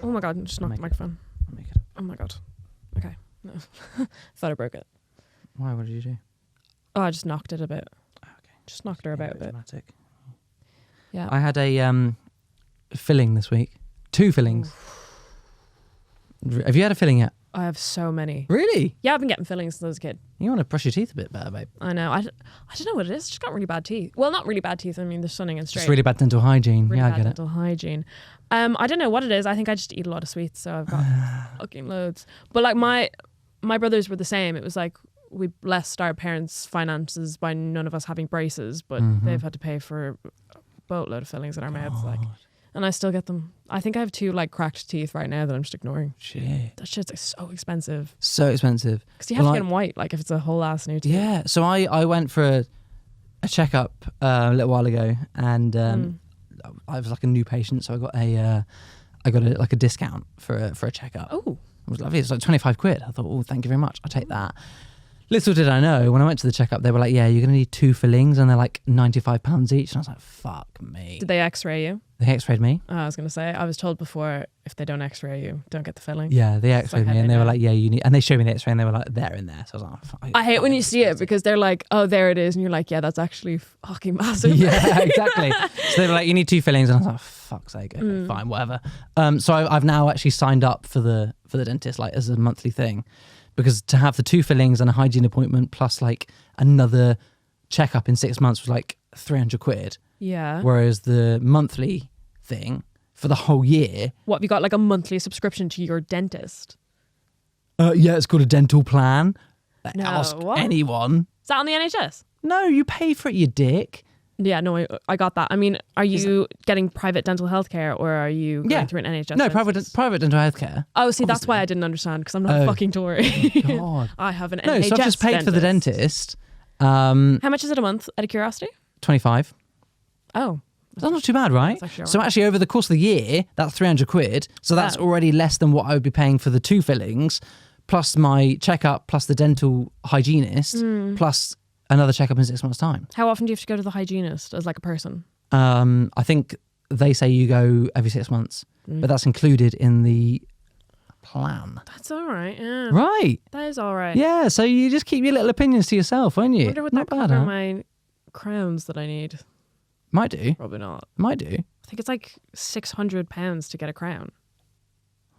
Oh my God, just knocked the microphone. I'll make it. Oh my God. Okay. No. Thought I broke it. Why? What did you do? Oh, I just knocked it a bit. Okay. Just knocked her about a bit. Dramatic. Yeah. I had a filling this week. 2 fillings. Have you had a filling yet? I have so many. Really? Yeah, I've been getting fillings since I was a kid. You want to brush your teeth a bit better, babe. I know. I don't know what it is. Just got really bad teeth. Well, not really bad teeth. I mean, they're stunning and straight. Just really bad dental hygiene. Really yeah, bad I get dental hygiene. I don't know what it is. I think I just eat a lot of sweets, so I've got fucking loads. But like my brothers were the same. It was like we blessed our parents' finances by none of us having braces, but they've had to pay for a boatload of fillings in our mouths. Like, and I still get them. I think I have 2 like cracked teeth right now that I'm just ignoring. Shit. That shit's like so expensive. So expensive. Because you have to get them white, like if it's a whole ass new teeth. Yeah. So I went for a checkup a little while ago, and I was like a new patient, so I got a discount for a checkup. Oh. It was lovely. It's like 25 quid. I thought, oh, thank you very much. I'll take that. Little did I know, when I went to the checkup, they were like, yeah, you're going to need 2 fillings, and they're like £95 each. And I was like, fuck me. Did they x-ray you? They x-rayed me. Oh, I was going to say, I was told before, if they don't x-ray you, don't get the filling. Yeah, they x-rayed like me, and they were like, yeah, you need, and they showed me the x-ray, and they were like, there and there. So I was like, oh, fuck, I hate when you see it, because they're like, oh, there it is. And you're like, yeah, that's actually fucking massive. Yeah, exactly. So they were like, you need 2 fillings. And I was like, fuck's sake, okay, fine, whatever. So I've now actually signed up for the dentist, like as a monthly thing. Because to have the 2 fillings and a hygiene appointment plus like another checkup in 6 months was like 300 quid. Yeah. Whereas the monthly thing for the whole year. What, have you got like a monthly subscription to your dentist? Yeah, it's called a dental plan. No, Ask what? anyone. Is that on the NHS? No, you pay for it, you dick. Yeah, no, I got that. I mean, are you getting private dental health care, or are you going through an NHS? No, dentist? private dental health care. Oh, see, that's why I didn't understand, because I'm not a fucking Tory. God. I have an No, NHS so I've just paid dentist. for the dentist. How much is it a month, out of curiosity? 25. Oh. That's not too bad, right? So actually over the course of the year, that's 300 quid. So that's already less than what I would be paying for the 2 fillings, plus my checkup, plus the dental hygienist, plus another checkup in 6 months' time. How often do you have to go to the hygienist as like a person? I think they say you go every 6 months, but that's included in the plan. That's all right, yeah. Right. That is all right. Yeah, so you just keep your little opinions to yourself, won't you? I wonder what Not that bad, cover huh? my crowns that I need. Might do. Probably not. Might do. I think it's like £600 to get a crown.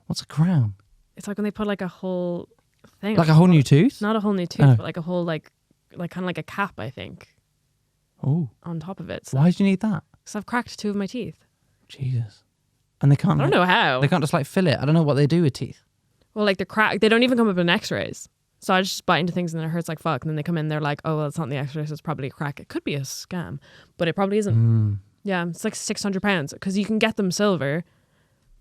What's a crown? It's like when they put like a whole thing. Like a whole new tooth? Not a whole new tooth, but like a whole like kind of like a cap, I think. Oh. On top of it. So, why do you need that? because I've cracked 2 of my teeth. Jesus. And they can't. I don't know how. They can't just like fill it. I don't know what they do with teeth. Well, like they're cracked. They don't even come up in X-rays. So I just bite into things and it hurts like fuck. And then they come in, they're like, oh, well, it's not in the X-rays, so it's probably a crack. It could be a scam, but it probably isn't. Yeah, it's like £600 because you can get them silver.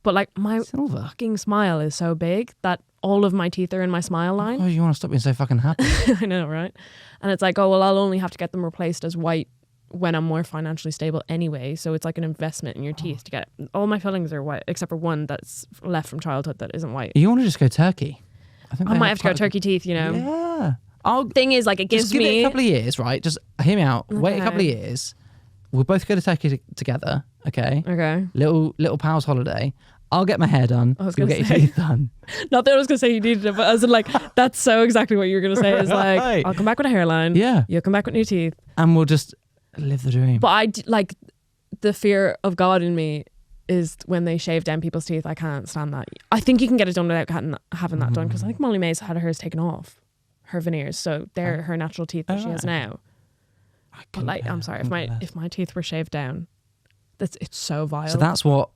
But like my fucking smile is so big that all of my teeth are in my smile line. Oh, you want to stop being so fucking happy? I know, right? And it's like, oh, well, I'll only have to get them replaced as white when I'm more financially stable anyway. So it's like an investment in your teeth to get. All my fillings are white, except for one that's left from childhood that isn't white. You want to just go turkey? I might have to go turkey teeth, you know? Yeah. Thing is, like, it gives give me it a couple of years, right? Just hear me out. Okay. Wait a couple of years. We'll both go to Turkey together, okay? Okay. Little pals holiday. I'll get my hair done. You'll get your teeth done. Not that I was going to say you needed it, but I was like, that's so exactly what you're going to say. Is like, Right. I'll come back with a hairline. Yeah. You'll come back with new teeth. And we'll just live the dream. But like, the fear of God in me is when they shave down people's teeth. I can't stand that. I think you can get it done without having that done, because I think Molly May's had hers taken off, her veneers, so they're her natural teeth that she has now. But like, I'm sorry, if my teeth were shaved down, it's so vile. So that's what.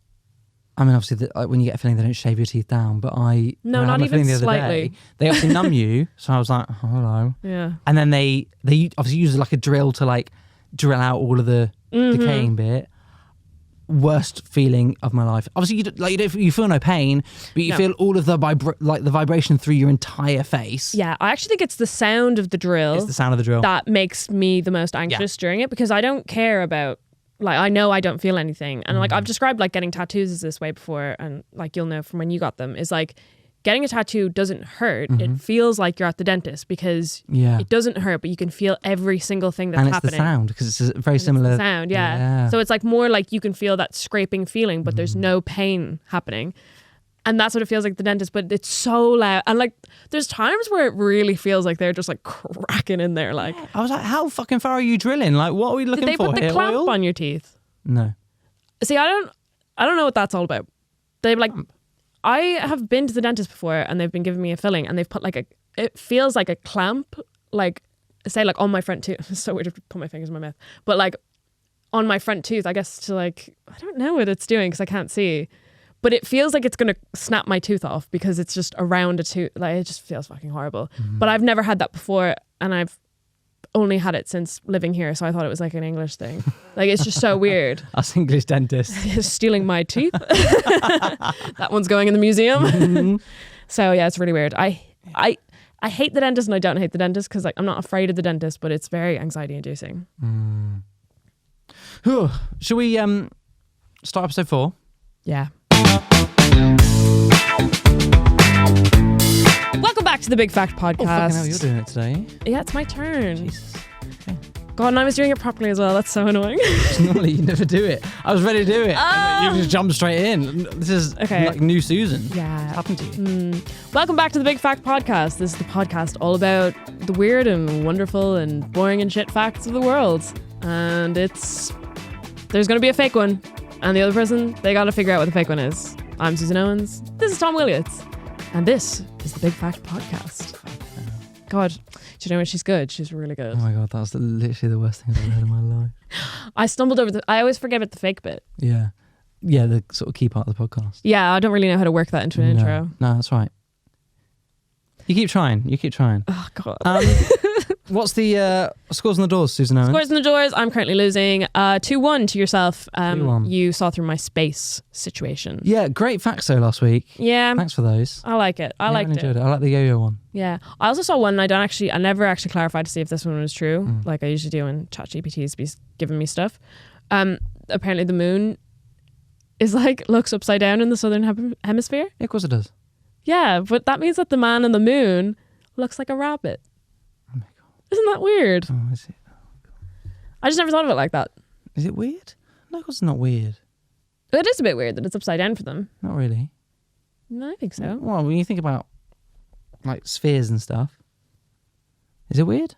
I mean, obviously, when you get a filling, they don't shave your teeth down. But no, not even slightly. They obviously numb you. So I was like, oh, hello. Yeah. And then they obviously use like a drill to like drill out all of the decaying bit. Worst feeling of my life. Obviously, you feel no pain, but you feel all of the the vibration through your entire face. Yeah, I actually think it's the sound of the drill. It's the sound of the drill that makes me the most anxious during it, because I don't care about, like, I know I don't feel anything. And like I've described like getting tattoos as this way before, and like you'll know from when you got them, is like getting a tattoo doesn't hurt. It feels like you're at the dentist, because it doesn't hurt, but you can feel every single thing that's happening. And it's the sound, because it's a very similar sound. Yeah. So it's like more like you can feel that scraping feeling, but there's no pain happening. And that's what it feels like, the dentist, but it's so loud. And like, there's times where it really feels like they're just like cracking in there. Like, I was like, how fucking far are you drilling? Like, what are we looking did they for put the here? clamp Oil? on your teeth? No. See, I don't know what that's all about. They've like, I have been to the dentist before and they've been giving me a filling and they've put like it feels like a clamp, like say like on my front tooth. It's so weird to put my fingers in my mouth, but like on my front tooth, I guess to like, I don't know what it's doing because I can't see, but it feels like it's going to snap my tooth off because it's just around a tooth. Like it just feels fucking horrible. But I've never had that before and I've only had it since living here, so I thought it was like an English thing. Like it's just so weird. Us English dentists. Stealing my teeth. That one's going in the museum. So yeah, it's really weird. I hate the dentist and I don't hate the dentist because like I'm not afraid of the dentist, but it's very anxiety inducing. Shall we start episode 4? Yeah. Welcome back to the Big Fact Podcast. Oh, fucking hell, you're doing it today. Yeah, it's my turn. Jesus. Okay. God, and I was doing it properly as well. That's so annoying. Normally you never do it. I was ready to do it. And you just jump straight in. This is like new Susan. Yeah. What's happened to you? Welcome back to the Big Fact Podcast. This is the podcast all about the weird and wonderful and boring and shit facts of the world. And there's going to be a fake one. And the other person, they got to figure out what the fake one is. I'm Susan Owens. This is Tom Willits. And this is the Big Fact Podcast. God, do you know when she's good? She's really good. Oh my God, that was literally the worst thing I've ever heard in my life. I stumbled over I always forget about the fake bit. Yeah. Yeah, the sort of key part of the podcast. Yeah, I don't really know how to work that into an intro. No, that's right. You keep trying. Oh, God. What's the scores on the doors, Susan Owens? Scores on the doors. I'm currently losing 2-1 to yourself. 2-1. You saw through my space situation. Yeah, great facts though last week. Yeah. Thanks for those. I like it. I liked enjoyed it. I like the yo-yo one. Yeah. I also saw one and I never actually clarified to see if this one was true, like I usually do when ChatGPT is giving me stuff. Apparently the moon is like looks upside down in the southern hemisphere. Yeah, of course it does. Yeah, but that means that the man on the moon looks like a rabbit. Oh my God. Isn't that weird? Oh, is it? I just never thought of it like that. Is it weird? No, it's not weird. It is a bit weird that it's upside down for them. Not really. No, I think so. Well, when you think about like spheres and stuff, is it weird?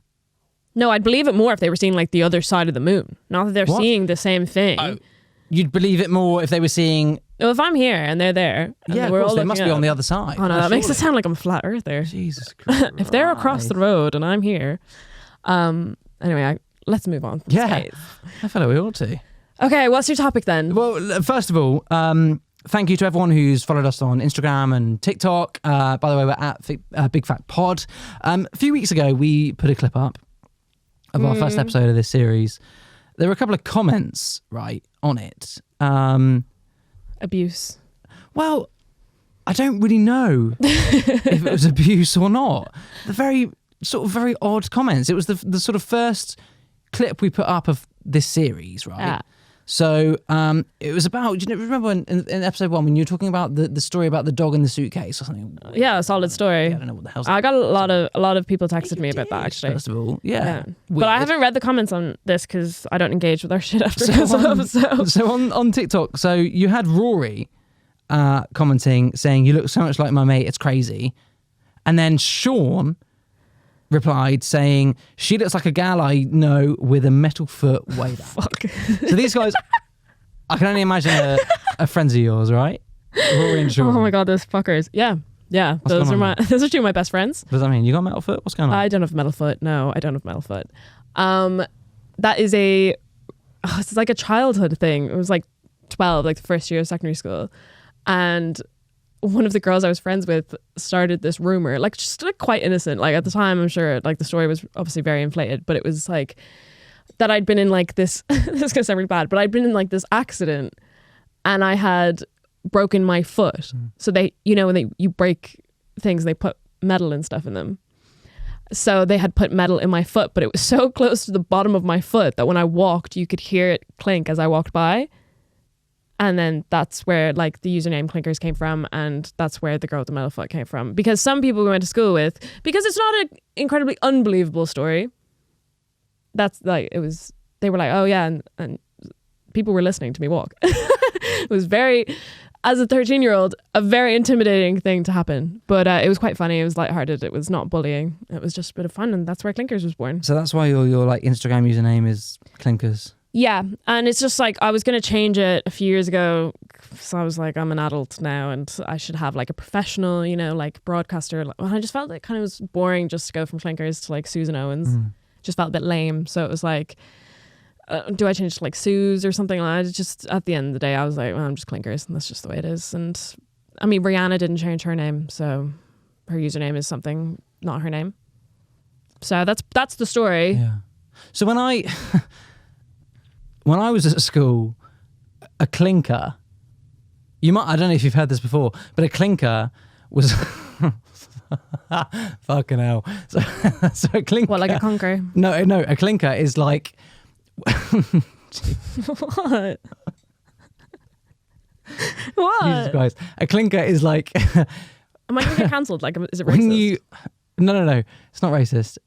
No, I'd believe it more if they were seeing like the other side of the moon. Not that they're seeing the same thing. Oh, you'd believe it more if they were seeing... Well, if I'm here and they're there, and yeah, of course, they must be on the other side. Oh no, that makes it sound like I'm a flat earther. Jesus Christ. If they're across the road and I'm here. Anyway, let's move on. Yeah, I feel like we ought to. Okay, what's your topic then? Well, first of all, thank you to everyone who's followed us on Instagram and TikTok. By the way, we're at Big Fact Pod. A few weeks ago, we put a clip up of our first episode of this series. There were a couple of comments, right, on it. Abuse. Well, I don't really know if it was abuse or not. The very odd comments. It was the sort of first clip we put up of this series, right? Yeah. So it was about, remember in episode 1 when you were talking about the story about the dog in the suitcase or something? Yeah, a solid story. Yeah, I don't know what the hell's I got a lot of people texted me about that actually. First of all, yeah. But I haven't read the comments on this because I don't engage with our shit after So on TikTok, so you had Rory commenting saying, "You look so much like my mate, it's crazy," and then Sean replied saying, "She looks like a gal I know with a metal foot way back." Fuck. So these guys, I can only imagine a friends of yours, right? Rory and Sean. Oh my God, those fuckers. Yeah. Those are two of my best friends. What does that mean? You got a metal foot? What's going on? I don't have metal foot. No, I don't have metal foot. That is it's like a childhood thing. It was like 12, like the first year of secondary school. And one of the girls I was friends with started this rumor, like just like quite innocent. Like at the time, I'm sure like the story was obviously very inflated, but it was like that I'd been in like this, this is gonna sound really bad, but I'd been in like this accident and I had broken my foot. So they, when you break things, they put metal and stuff in them. So they had put metal in my foot, but it was so close to the bottom of my foot that when I walked, you could hear it clink as I walked by. And then that's where like the username Clinkers came from, and that's where the girl with the metal foot came from. Because some people we went to school with, because it's not an incredibly unbelievable story. That's like, they were like, oh yeah, and people were listening to me walk. It was very, as a 13-year-old, a very intimidating thing to happen. But it was quite funny. It was lighthearted. It was not bullying. It was just a bit of fun, and that's where Clinkers was born. So that's why your like Instagram username is Clinkers. Yeah, and it's just like I was going to change it a few years ago, so I was like, I'm an adult now and I should have like a professional, you know, like broadcaster. And I just felt it kind of was boring just to go from Clinkers to like Susan Owens. Just felt a bit lame. So it was like, do I change to like Suze or something like that? Just at the end of the day, I was like, well, I'm just Clinkers and that's just the way it is. And I mean, Rihanna didn't change her name, so her username is something, not her name. So that's the story. Yeah. So when I was at school, a clinker, I don't know if you've heard this before, but a clinker was fucking hell. So a clinker. What, like a conker? No, a clinker is like What? What? Jesus Christ. A clinker is like Am I going to get cancelled? Like, is it racist? No, it's not racist.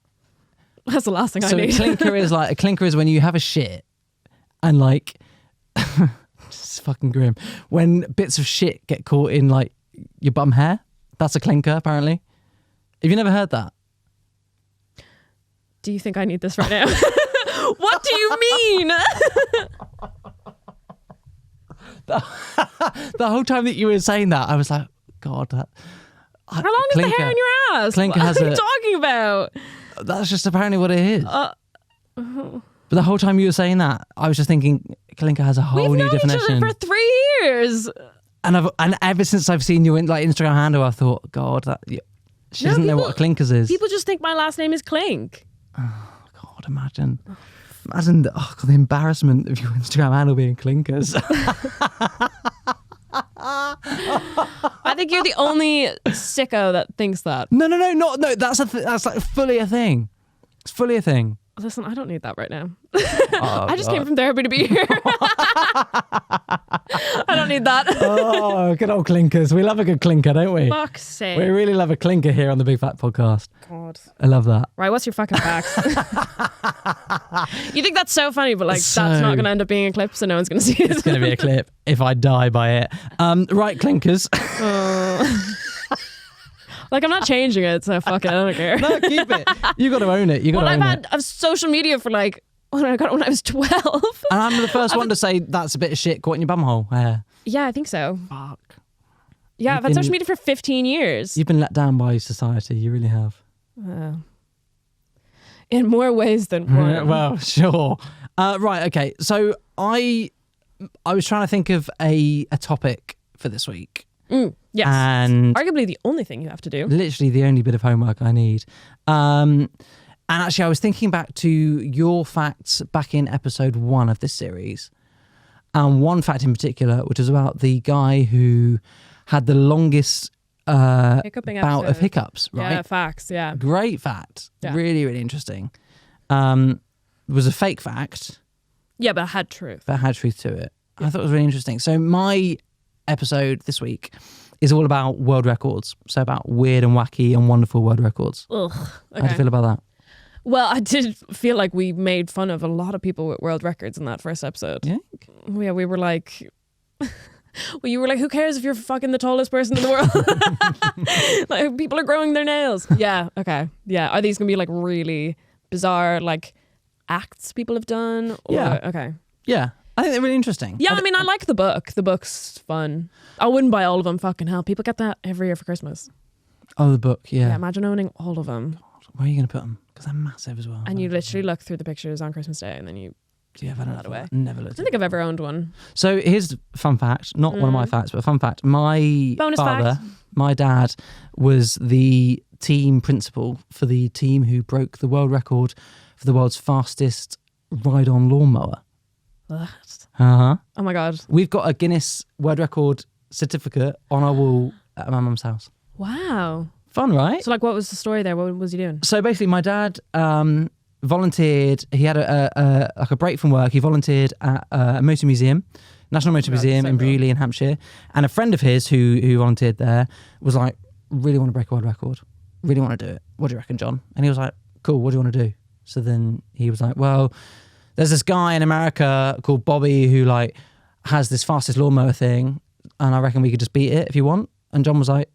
That's the last thing I So need. a clinker is when you have a shit and like it's fucking grim. When bits of shit get caught in like your bum hair, that's a clinker apparently. Have you never heard that? Do you think I need this right now? What do you mean? The whole time that you were saying that, I was like, God, that. How long is the hair in your ass? Clinker what has are you a- talking about? That's just apparently what it is. But the whole time you were saying that, I was just thinking, clinker has a whole We've new known each definition. other for 3 years. And ever since I've seen your like Instagram handle, I thought, God, she doesn't know what a clinkers is. People just think my last name is Clink. God, imagine the embarrassment of your Instagram handle being clinkers. I think you're the only sicko that thinks that. No. That's like fully a thing. It's fully a thing. Listen, I don't need that right now. Oh, I just came from therapy to be here. I don't need that. Oh, good old clinkers. We love a good clinker, don't we? Fuck's sake. We really love a clinker here on the Big Fat Podcast. God. I love that. Right, what's your fucking facts? You think that's so funny, but like So- that's not going to end up being a clip, so no one's going to see it. It's going to be a clip if I die by it. Right, clinkers. Like, I'm not changing it, so fuck it, I don't care. No, keep it. You got to own it. You got to Well, own I've it. had social media for like, when I got it when I was 12. And I'm the first one to say that's a bit of shit caught in your bumhole. Yeah. Yeah, I think so. Fuck. Yeah, You've I've had been- social media for 15 years. You've been let down by society. You really have. In more ways than one. Well, sure. Right. Okay. So I was trying to think of a topic for this week. Yes. And Arguably the only thing you have to do. literally the only bit of homework I need. And actually, I was thinking back to your facts back in episode 1 of this series. And one fact in particular, which was about the guy who had the longest Hiccuping bout of episode. hiccups, right? Yeah, facts, yeah. Great fact. Yeah. Really, really interesting. It was a fake fact, Yeah, but it had truth. but had truth to it. I thought it was really interesting. So my episode this week is all about world records. So about weird and wacky and wonderful world records. Ugh. How do you Okay. feel about that? Well, I did feel like we made fun of a lot of people with world records in that first episode. Yeah? Yeah, we were like... Well, you were like, who cares if you're fucking the tallest person in the world? Like, people are growing their nails. Yeah, okay. Yeah, are these going to be like really bizarre like acts people have done? Or, Yeah. Okay. Yeah. I think they're really interesting. Yeah, I mean, I like the book. The book's fun. I wouldn't buy all of them. Fucking hell. People get that every year for Christmas. Oh, the book, Yeah, yeah. imagine owning all of them. Where are you going to put them? Because they're massive as well. And you literally look through the pictures on Christmas Day and then you... Yeah, I don't that away. Never I looked don't at think I've ever owned one. So here's a fun fact, not one of my facts, but a fun fact. My Bonus father, fact. my dad, was the team principal for the team who broke the world record for the world's fastest ride-on lawnmower. What? Uh-huh. Oh my God. We've got a Guinness World Record certificate on our wall at my mum's house. Wow. Fun, right? So like, what was the story there? What was he doing? So basically, my dad volunteered. He had a break from work. He volunteered at a motor museum, National Motor God, Museum so in cool. Bewley in Hampshire. And a friend of his who volunteered there was like, really want to break a world record. Really want to do it. What do you reckon, John? And he was like, cool, what do you want to do? So then he was like, well, there's this guy in America called Bobby who like has this fastest lawnmower thing. and I reckon we could just beat it if you want. And John was like,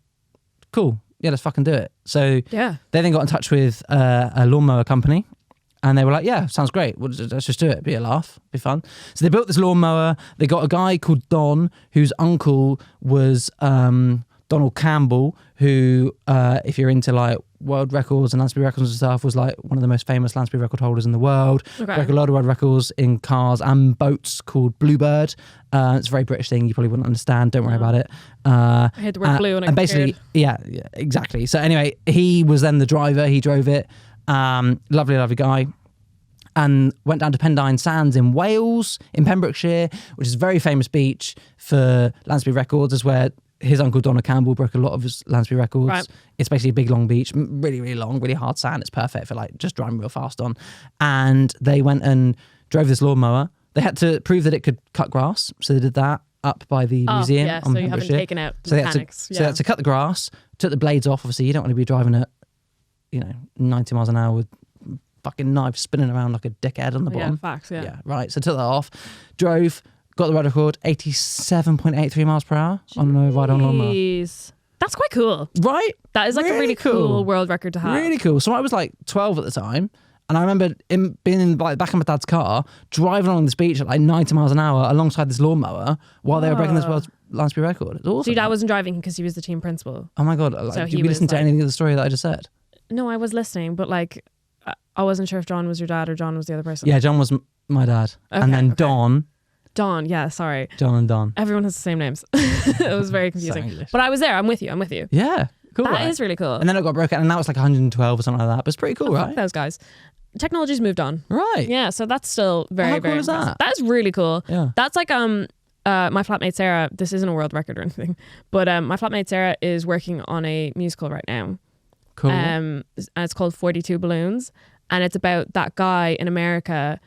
cool, yeah, let's fucking do it. So Yeah. they then got in touch with a lawnmower company, and they were like, yeah, sounds great. Let's just do it. Be a laugh, be fun. So they built this lawnmower. They got a guy called Don, whose uncle was Donald Campbell, who, if you're into like world records and Lansbury records and stuff, was like one of the most famous Lansbury record holders in the world. Okay. Broke a lot of world records in cars and boats called Bluebird. It's a very British thing. You probably wouldn't understand. Don't worry about it. I hate the word blue and basically, yeah, exactly. So anyway, he was then the driver. He drove it. Lovely guy. And went down to Pendine Sands in Wales, in Pembrokeshire, which is a very famous beach for Lansbury records, is where his uncle Donald Campbell broke a lot of his Lansbury records. Right. It's basically a big long beach, really, really long, really hard sand. It's perfect for like just driving real fast on. And they went and drove this lawnmower. They had to prove that it could cut grass, so they did that up by the museum. Yeah, on so you haven't Pembrokeshire. taken out the So mechanics. they had to cut the grass, took the blades off. Obviously, you don't want to be driving at 90 miles an hour with fucking knives spinning around like a dickhead on the bottom. Yeah, facts, yeah. Right. So took that off, drove, got the world record, 87.83 miles per hour on a ride-on lawnmower. Jeez. That's quite cool. Right? That is like a really cool world record to have. Really cool. So I was like 12 at the time, and I remember being in like back of my dad's car, driving along this beach at like 90 miles an hour alongside this lawnmower while they were breaking this world's Lansbury record. It's awesome. So your dad wasn't driving because he was the team principal? Oh my God. Like, So did he you was listen to like- anything of the story that I just said? No, I was listening, but like, I wasn't sure if John was your dad or John was the other person. Yeah, John was my dad. And then okay. Don, yeah, sorry. John and Don. Everyone has the same names. It was very confusing. English. But I was there. I'm with you. Yeah. Cool. That is really cool. And then it got broken, and now it's like 112 or something like that. But it's pretty cool, Fuck right? those guys. Technology's moved on. Right. Yeah, so that's still very, How cool very is that? impressive. That is really cool. Yeah. That's like my flatmate Sarah, this isn't a world record or anything, but my flatmate Sarah is working on a musical right now. Cool. And it's called 42 Balloons. And it's about that guy in America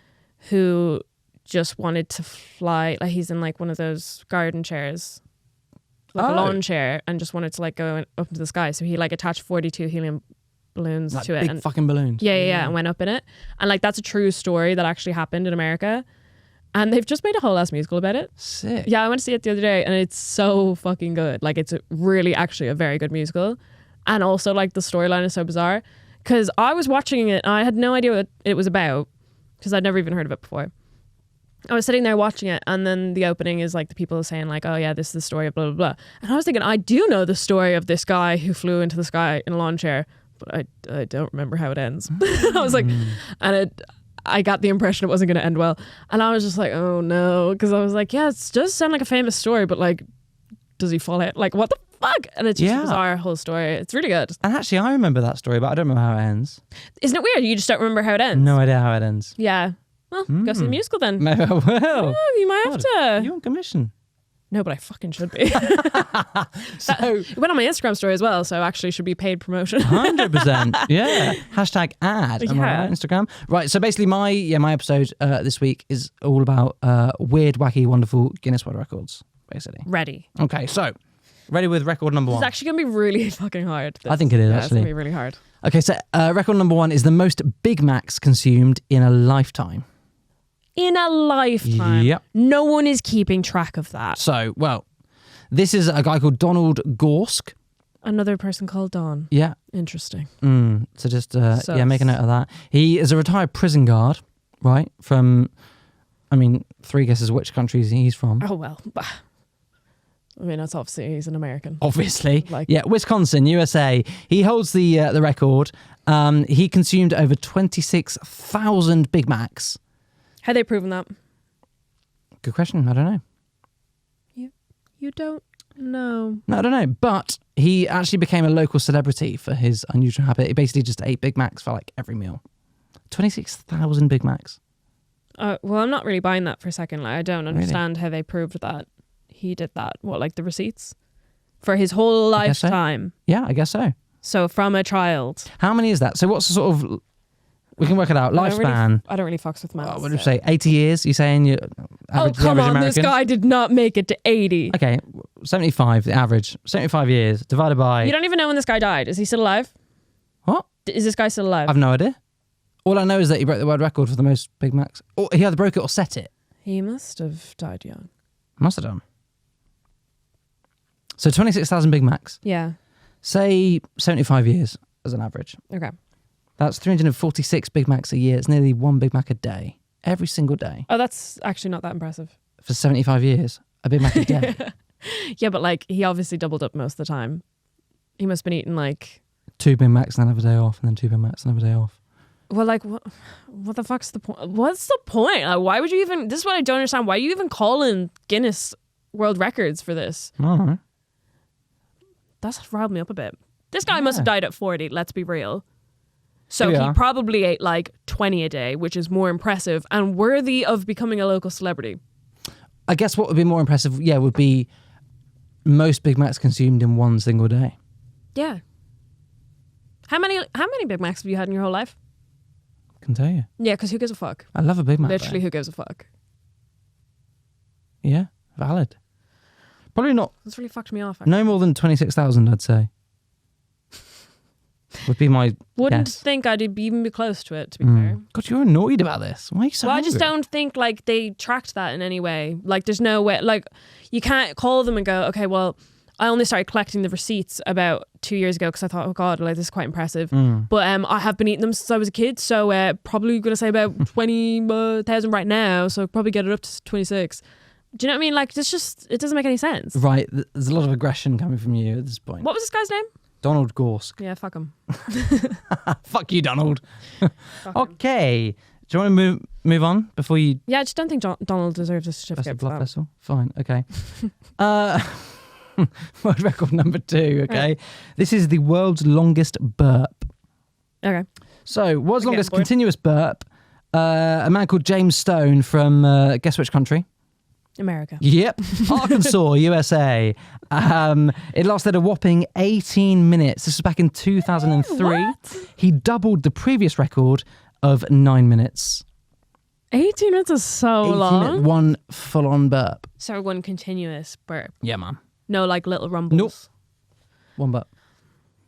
who just wanted to fly. Like he's in like one of those garden chairs, like a lawn chair, and just wanted to like go up into the sky. So he like attached 42 helium balloons like to it. big And fucking balloons. yeah, and went up in it. And like that's a true story that actually happened in America. And they've just made a whole ass musical about it. Sick. Yeah, I went to see it the other day and it's so fucking good. Like it's really actually a very good musical. And also like the storyline is so bizarre. Because I was watching it and I had no idea what it was about because I'd never even heard of it before. I was sitting there watching it and then the opening is like the people saying like, oh yeah, this is the story of blah, blah, blah. And I was thinking, I do know the story of this guy who flew into the sky in a lawn chair, but I don't remember how it ends. I was like, and I got the impression it wasn't going to end well. And I was just like, oh no. Because I was like, yeah, it does sound like a famous story, but like, does he fall out? Like, what the fuck? And it's just a bizarre whole story. It's really good. And actually, I remember that story, but I don't remember how it ends. Isn't it weird? You just don't remember how it ends? No idea how it ends. Yeah. Well, go see the musical then. Maybe I will. Oh, you might have to. You on commission? No, but I fucking should be. So It went on my Instagram story as well, so actually should be paid promotion. 100%. Yeah. Hashtag ad. Am I Yeah. right? Instagram. Right. So basically, my episode this week is all about weird, wacky, wonderful Guinness World Records. Basically. Ready. Okay. So ready with record number It's one. actually going to be really fucking hard. I think it is, It's actually. going to be really hard. Okay. So record number one is the most Big Macs consumed in a lifetime. In a lifetime. Yep. No one is keeping track of that. So, well, this is a guy called Donald Gorsk. Another person called Don. Yeah. Interesting. So just, make a note of that. He is a retired prison guard, right? From, 3 guesses which countries he's from. Oh, well. I mean, that's obviously he's an American. Obviously. Like- Yeah, Wisconsin, USA. He holds the record. He consumed over 26,000 Big Macs. How they proven that? Good question. I don't know. You don't know. No, I don't know. But he actually became a local celebrity for his unusual habit. He basically just ate Big Macs for like every meal. 26,000 Big Macs. Well, I'm not really buying that for a second. Like, I don't understand how they proved that he did that. What, like the receipts? For his whole I guess so. lifetime. Yeah, I guess so. So from a child. How many is that? So what's the sort of... We can work it out. Lifespan. I don't really fucks with maths. What would you say? 80 years? You saying you average, Oh, come the average on. American? This guy did not make it to 80. Okay, 75, the average. 75 years divided by... You don't even know when this guy died. Is he still alive? What? Is this guy still alive? I've no idea. All I know is that he broke the world record for the most Big Macs. Or he either broke it or set it. He must have died young. Must have done. So 26,000 Big Macs. Yeah. Say 75 years as an average. Okay. That's 346 Big Macs a year. It's nearly one Big Mac a day. Every single day. Oh, that's actually not that impressive. For 75 years. A Big Mac a day. Yeah, but like he obviously doubled up most of the time. He must have been eating like 2 Big Macs and then have a day off, and then 2 Big Macs and have a day off. well, like what the fuck's the point? What's the point? Like, why would you even? This is what I don't understand. Why are you even calling Guinness World Records for this? All right. That's riled me up a bit. This guy must have died at 40. Let's be real. So Yeah. he probably ate like 20 a day, which is more impressive and worthy of becoming a local celebrity. I guess what would be more impressive, would be most Big Macs consumed in one single day. Yeah. How many Big Macs have you had in your whole life? I can tell you. Yeah, because who gives a fuck? I love a Big Mac. Literally, though. who gives a fuck? Yeah, valid. Probably not. That's really fucked me off. Actually. No more than 26,000, I'd say. Would be my Wouldn't guess. think I'd even be close to it, to be fair. God, you're annoyed about this. Why are you so Well, I just angry? don't think like they tracked that in any way. Like, there's no way. Like, you can't call them and go, okay, well, I only started collecting the receipts about 2 years ago because I thought, oh God, like this is quite impressive. But I have been eating them since I was a kid, so probably going to say about 20,000 right now. So probably get it up to 26. Do you know what I mean? Like, it doesn't make any sense. Right, there's a lot of aggression coming from you at this point. What was this guy's name? Donald Gorsk. Yeah, fuck him. Fuck you, Donald. Fuck him. Okay. Do you want to move on before you... Yeah, I just don't think Donald deserves a That's a certificate for blood that. vessel? Fine, okay. World record number 2, okay? Right. This is the world's longest burp. Okay. So, world's I'm getting longest bored. continuous burp, a man called James Stone from, guess which country? America. Yep, Arkansas, USA. It lasted a whopping 18 minutes. This was back in 2003. What? He doubled the previous record of 9 minutes. 18 minutes is so 18 long. minutes, one full-on burp. So one continuous burp. Yeah, man. No, like little rumbles. Nope. One burp.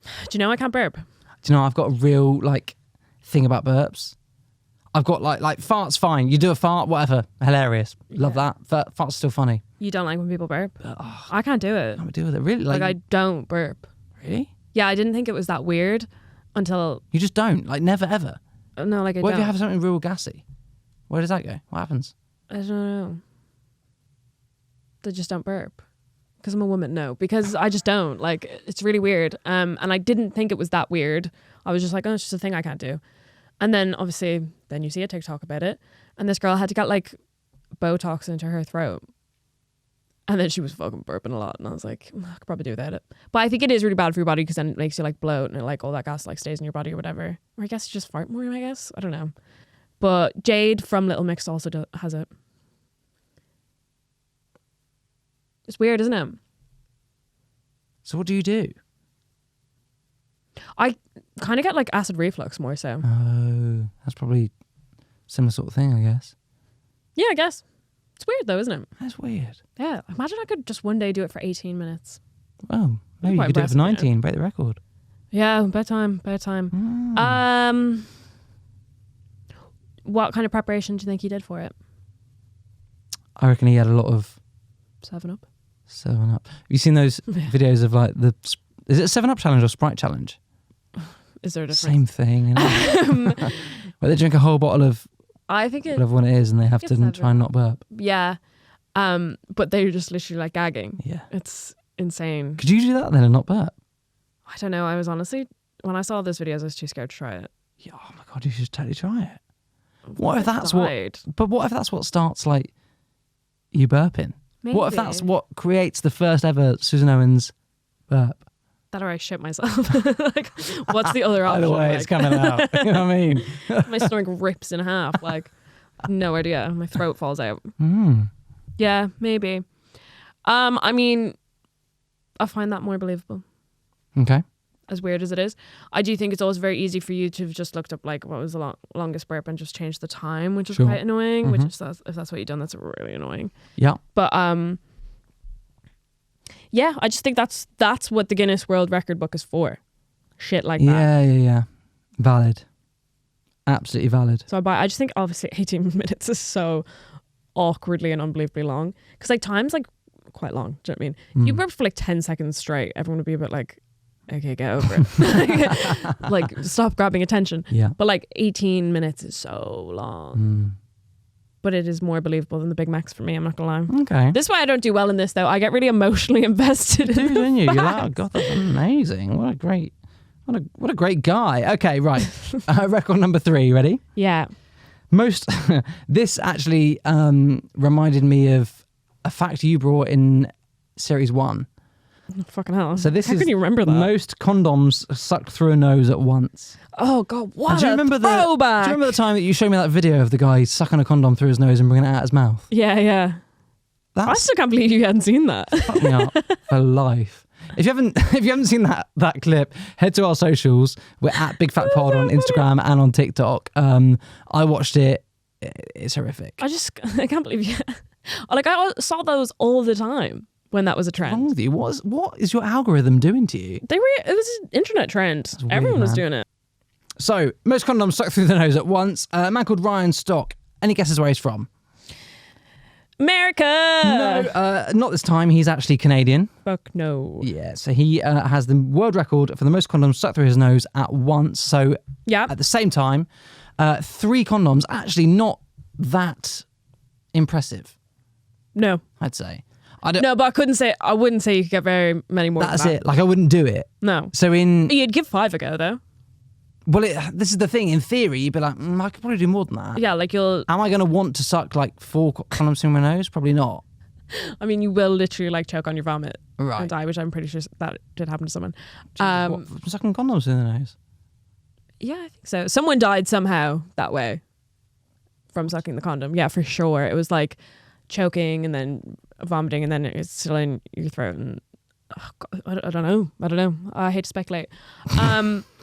Do you know I can't burp? Do you know, I've got a real, thing about burps. I've got, like farts, fine. You do a fart, whatever. Hilarious. Love that. Farts are still funny. You don't like when people burp? I can't do it. I would deal with it. Really? Like, I don't burp. Really? Yeah, I didn't think it was that weird until... You just don't? Never, ever? No, like I What don't. if you have something real gassy? Where does that go? What happens? I don't know. They just don't burp. Because I'm a woman, no. Because I just don't. Like, it's really weird. And I didn't think it was that weird. I was just like, oh, it's just a thing I can't do. And then, obviously, then you see a TikTok about it. And this girl had to get, Botox into her throat. And then she was fucking burping a lot. And I was like, I could probably do without it. But I think it is really bad for your body because then it makes you, bloat. And, all that gas, stays in your body or whatever. Or I guess you just fart more, I guess. I don't know. But Jade from Little Mix also has it. It's weird, isn't it? So what do you do? I kind of get acid reflux more so. Oh, that's probably similar sort of thing, I guess. Yeah, I guess. It's weird though, isn't it? That's weird. Yeah. Imagine I could just one day do it for 18 minutes. Well, maybe you Quite could do it for impressive, 19, break the record. Yeah, bedtime. What kind of preparation do you think he did for it? I reckon he had a lot of 7-Up. 7-Up. Have you seen those videos of is it a 7-Up challenge or Sprite challenge? Is there a difference? Same thing. You know? Where they drink a whole bottle of I think it. whatever one it is and they have to It's try and not burp. Yeah. But they're just literally gagging. Yeah. It's insane. Could you do that then and not burp? I don't know. I was honestly, when I saw those videos, I was too scared to try it. Yeah, oh my God, you should totally try it. What if that's what starts you burping? Maybe. What if that's what creates the first ever Susan Owens burp? That or I shit myself. What's the other option? Either way, it's coming out. You know what I mean? My stomach rips in half. No idea. My throat falls out. Mm. Yeah, maybe. I mean, I find that more believable. Okay. As weird as it is, I do think it's always very easy for you to have just looked up what was the longest burp and just changed the time, which is Sure. quite annoying. Mm-hmm. Which if that's what you've done, that's really annoying. Yeah. But yeah, I just think that's what the Guinness World Record book is for. Shit like that. Yeah. Valid. Absolutely valid. So I just think obviously 18 minutes is so awkwardly and unbelievably long because time's quite long. Do you know what I mean? You burp for like 10 seconds straight, everyone would be a bit like, okay, get over it. Like, stop grabbing attention. Yeah. But like 18 minutes is so long. But it is more believable than the Big Macs for me, I'm not gonna lie. Okay. This is why I don't do well in this though. I get really emotionally invested in do, don't you? You're like, facts. oh God, that's amazing. What a great guy. Okay, right. Record number 3, ready? Yeah. This actually reminded me of a fact you brought in series 1. Fucking hell. So this How is can you remember that? most condoms sucked through a nose at once. Oh God, what Do you a remember throwback. Do you remember the time that you showed me that video of the guy sucking a condom through his nose and bringing it out his mouth? Yeah, yeah. I That's still can't believe you hadn't seen that. fucked me up for life. If you haven't seen that clip, head to our socials. We're at bigfactpod on Instagram and on TikTok. I watched it. It's horrific. I can't believe you. Like, I saw those all the time when that was a What's wrong trend. with you? What is your algorithm doing to you? It was an internet trend. weird, Everyone was man. doing it. So, most condoms sucked through the nose at once. A man called Ryan Stock. Any guesses where he's from? America. No, not this time. He's actually Canadian. Fuck no. Yeah, so he has the world record for the most condoms sucked through his nose at once. So, Yeah. at the same time, 3 condoms. Actually, not that impressive, No. I'd say. I don't. No, but I wouldn't say you could get very many more That's than that. it. Like, I wouldn't do it. No. So You'd give 5 a go though. well, this is the thing. In theory, you'd be like, I could probably do more than that. Yeah, like you'll, Am I going to want to suck like 4 condoms through my nose? Probably not. I mean, you will literally like choke on your vomit Right. and die, which I'm pretty sure that did happen to someone. What, from sucking condoms through the nose? Yeah, I think so. Someone died somehow that way from sucking the condom. Yeah, for sure. It was like choking and then vomiting and then it's still in your throat. And oh God, I don't know. I hate to speculate.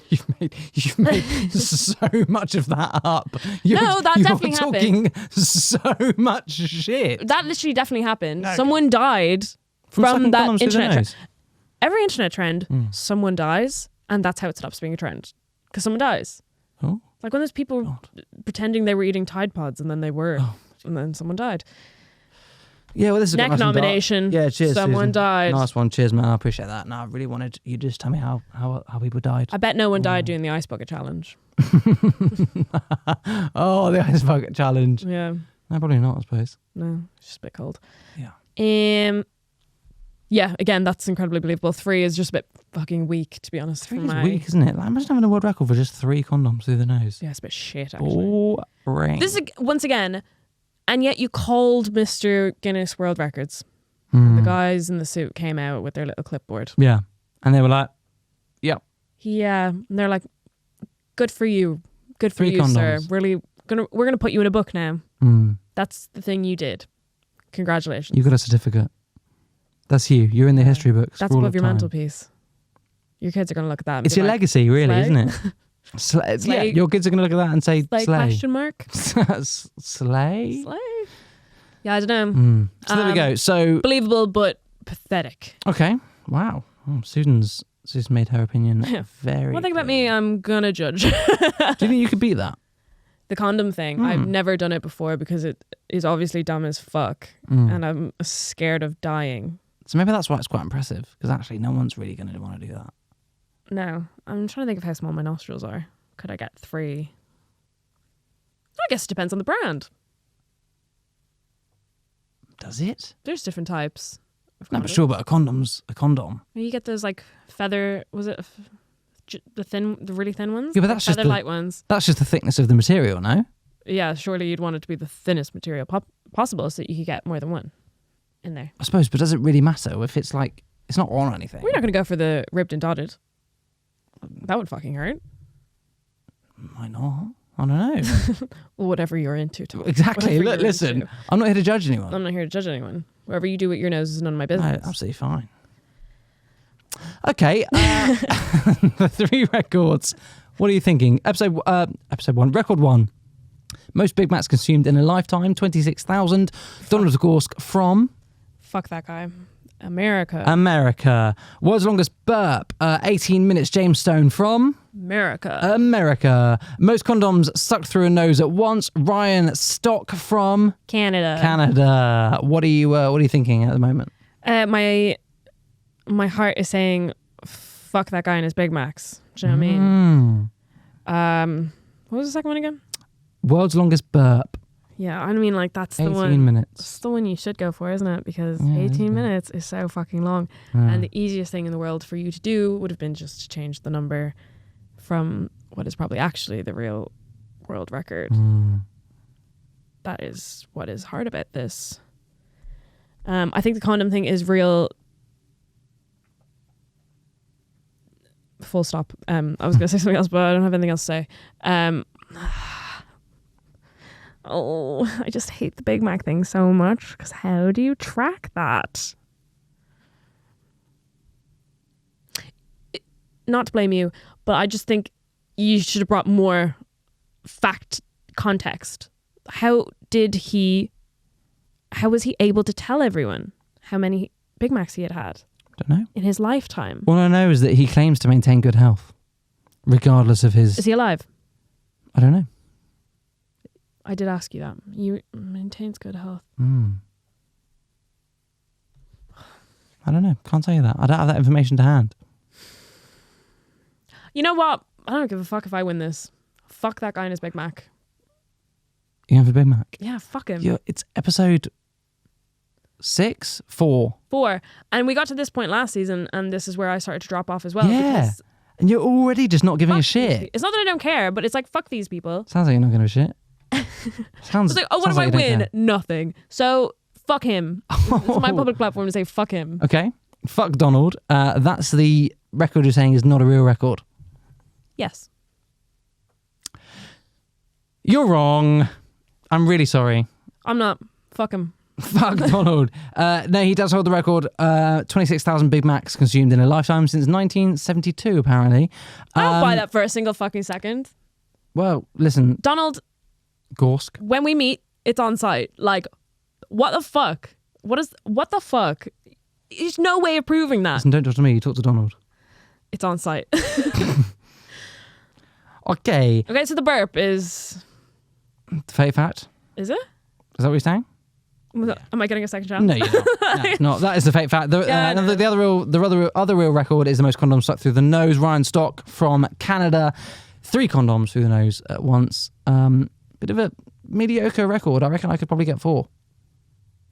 You've made so much of that up. No, that definitely talking so much shit. That literally definitely happened. No. Someone died From from sucking that condoms through the internet trend. nose? Every internet trend, someone dies, and that's how it stops being a trend. Because someone dies. Oh, Like when there's people pretending they were eating Tide Pods and then they were, and then someone died. yeah. Well, this is Neck nomination. Yeah, cheers. Someone Susan. died. Nice one, cheers, man. I appreciate that. No, I really wanted you to just tell me how people died. I bet no one died doing the ice bucket challenge. Oh, the ice bucket challenge. Yeah. No, probably not. I suppose. No, it's just a bit cold. Yeah. Yeah, again, that's incredibly believable. 3 is just a bit fucking weak, to be honest. 3 for is my- weak, isn't it? Like, imagine having a world record for just 3 condoms through the nose. Yeah, it's a bit shit, actually. Boring. This is, once again, and yet you called Mr. Guinness World Records. Hmm. The guys in the suit came out with their little clipboard. Yeah, and they were like, "Yep, Yeah, and they're like, good for you. Good for 3 you, sir. condoms. Really, we're gonna put you in a book now. mm. That's the thing you did. Congratulations. You got a certificate. That's you. You're in the history books. That's for all above of your time. mantelpiece. Your kids are going to look at that and It's be your like, legacy, really, slay. isn't it? Yeah, Slay. your kids are going to look at that and say, like, slay. question mark? Slay? Slay? Yeah, I don't know. So there we go. So, Believable, but pathetic. okay. Wow. Susan's made her opinion Yeah. very One thing about clear. me, I'm going to judge. Do you think you could beat that? The condom thing, I've never done it before because it is obviously dumb as fuck. And I'm scared of dying. So maybe that's why it's quite impressive, because actually no one's really going to want to do that. No, I'm trying to think of how small my nostrils are. Could I get 3? I guess it depends on the brand. Does it? There's different types. No, but sure, but a condom's a condom. You get those like feather, was it the really thin ones? Yeah, but Like that's just feather the- light ones. That's just the thickness of the material, no? Yeah, surely you'd want it to be the thinnest material possible so that you could get more than one in there. I suppose, but does it really matter if it's like, it's not on anything? We're not going to go for the ribbed and dotted. That would fucking hurt. Why not? I don't know. Well, whatever you're into, Tom. Exactly. Whatever Look, you're listen, into. I'm not here to judge anyone. I'm not here to judge anyone. Whatever you do with your nose is none of my No, business. absolutely fine. Okay, the 3 records. What are you thinking? Episode 1, record 1. Most Big Macs consumed in a lifetime, 26,000. Donald Gorsk from Fuck that guy. America. America. World's longest burp, 18 minutes. James Stone from America. America. Most condoms sucked through a nose at once. Ryan Stock from Canada. Canada. What are you thinking at the moment? My heart is saying, fuck that guy and his Big Macs. Do you know what I mean? What was the second one again? World's longest burp. Yeah, I mean, like, that's the 18 one. minutes. That's the one you should go for, isn't it? Because 18 minutes is so fucking long. And the easiest thing in the world for you to do would have been just to change the number from what is probably actually the real world record. That is what is hard about this. I think the condom thing is real. Full stop. I was going to say something else, but I don't have anything else to say. I just hate the Big Mac thing so much, because how do you track that? Not to blame you, but I just think you should have brought more fact context. How was he able to tell everyone how many Big Macs he had Don't know. in his lifetime? All I know is that he claims to maintain good health, regardless of his... Is he alive? I don't know. I did ask you that. You maintains good health. I don't know. Can't tell you that. I don't have that information to hand. You know what? I don't give a fuck if I win this. Fuck that guy and his Big Mac. You have a Big Mac? Yeah, fuck him. It's episode 4. 4. And we got to this point last season, and this is where I started to drop off as well. Yeah. And you're already just not giving a shit. It's not that I don't care, but it's like, fuck these people. Sounds like you're not giving a shit. It's like, what if I win? Nothing. So fuck him. It's my public platform to say fuck him. Okay. Fuck Donald. That's the record you're saying is not a real record. Yes. You're wrong. I'm really sorry. I'm not. Fuck him. Fuck Donald. No, he does hold the record. 26,000 Big Macs consumed in a lifetime since 1972, apparently. I don't buy that for a single fucking second. Well, listen. Donald. Gorsk. When we meet, it's on site. Like, what the fuck? What the fuck? There's no way of proving that. Listen, don't talk to me. You talk to Donald. It's on site. Okay. Okay, so the burp is... Fake fact? Is it? Is that what you're saying? Am I getting a second chance? No, you're not. No, it's not. That is the fake fact. The other real record is the most condoms stuck through the nose. Ryan Stock from Canada. 3 condoms through the nose at once. Bit of a mediocre record. I reckon I could probably get 4.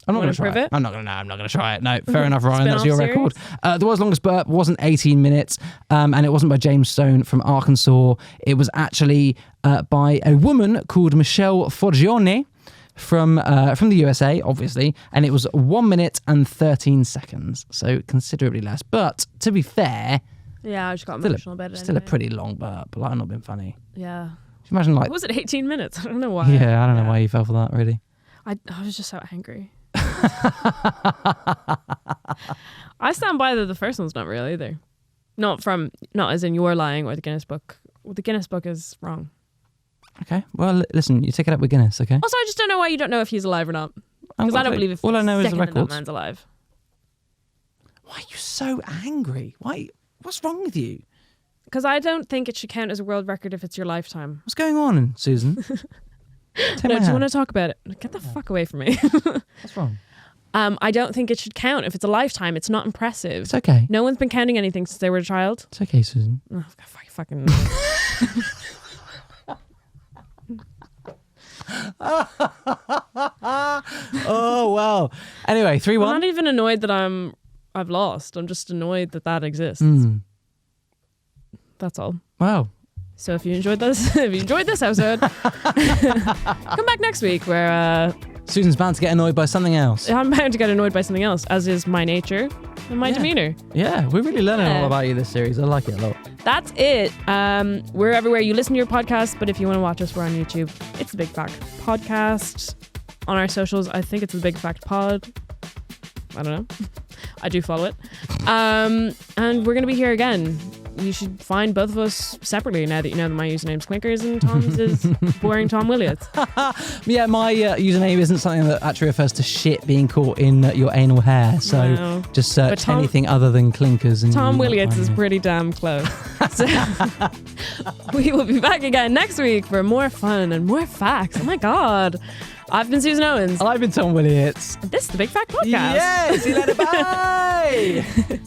I'm not going to try it. I'm not going to try it. No, fair enough, Ryan. That's your record. The world's longest burp wasn't 18 minutes, and it wasn't by James Stone from Arkansas. It was actually by a woman called Michelle Forgione from the USA, obviously, and it was 1 minute and 13 seconds, so considerably less. But to be fair, yeah, I just got emotional about it. Still a pretty long burp. Like, I'm not being funny. Yeah. Can you imagine, like, was it 18 minutes? I don't know why. Yeah, I don't know why you fell for that, really. I was just so angry. I stand by that the first one's not real either. Not as in you're lying or the Guinness book. Well, the Guinness book is wrong. Okay. Well, listen, you take it up with Guinness, okay? Also, I just don't know why you don't know if he's alive or not. Because I don't believe if all I know is the record. that man's alive. Why are you so angry? Why? What's wrong with you? Because I don't think it should count as a world record if it's your lifetime. What's going on, Susan? No, do you want to talk about it? Get the fuck away from me. What's wrong? I don't think it should count. If it's a lifetime, it's not impressive. It's okay. No one's been counting anything since they were a child. It's okay, Susan. Oh, fucking... Oh, well. Anyway, 3-1. I'm not even annoyed that I've lost. I'm just annoyed that exists. That's all. Wow. So if you enjoyed this episode, come back next week where Susan's bound to get annoyed by something else. I'm bound to get annoyed by something else, as is my nature and my demeanor. Yeah, we're really learning all about you this series. I like it a lot. That's it. We're everywhere you listen to your podcast, but if you want to watch us, we're on YouTube. It's the Big Fact Podcast. On our socials, I think it's the Big Fact Pod. I don't know. I do follow it. And we're going to be here again. You should find both of us separately now that you know that my username's Clinkers and Tom's is Boring Tom Willits. Yeah, my username isn't something that actually refers to shit being caught in your anal hair. So just search anything other than Clinkers. And Tom Willits is pretty damn close. So we will be back again next week for more fun and more facts. Oh my God. I've been Susan Owens. I've been Tom Williams. This is the Big Fact Podcast. Yeah, see you later. Bye.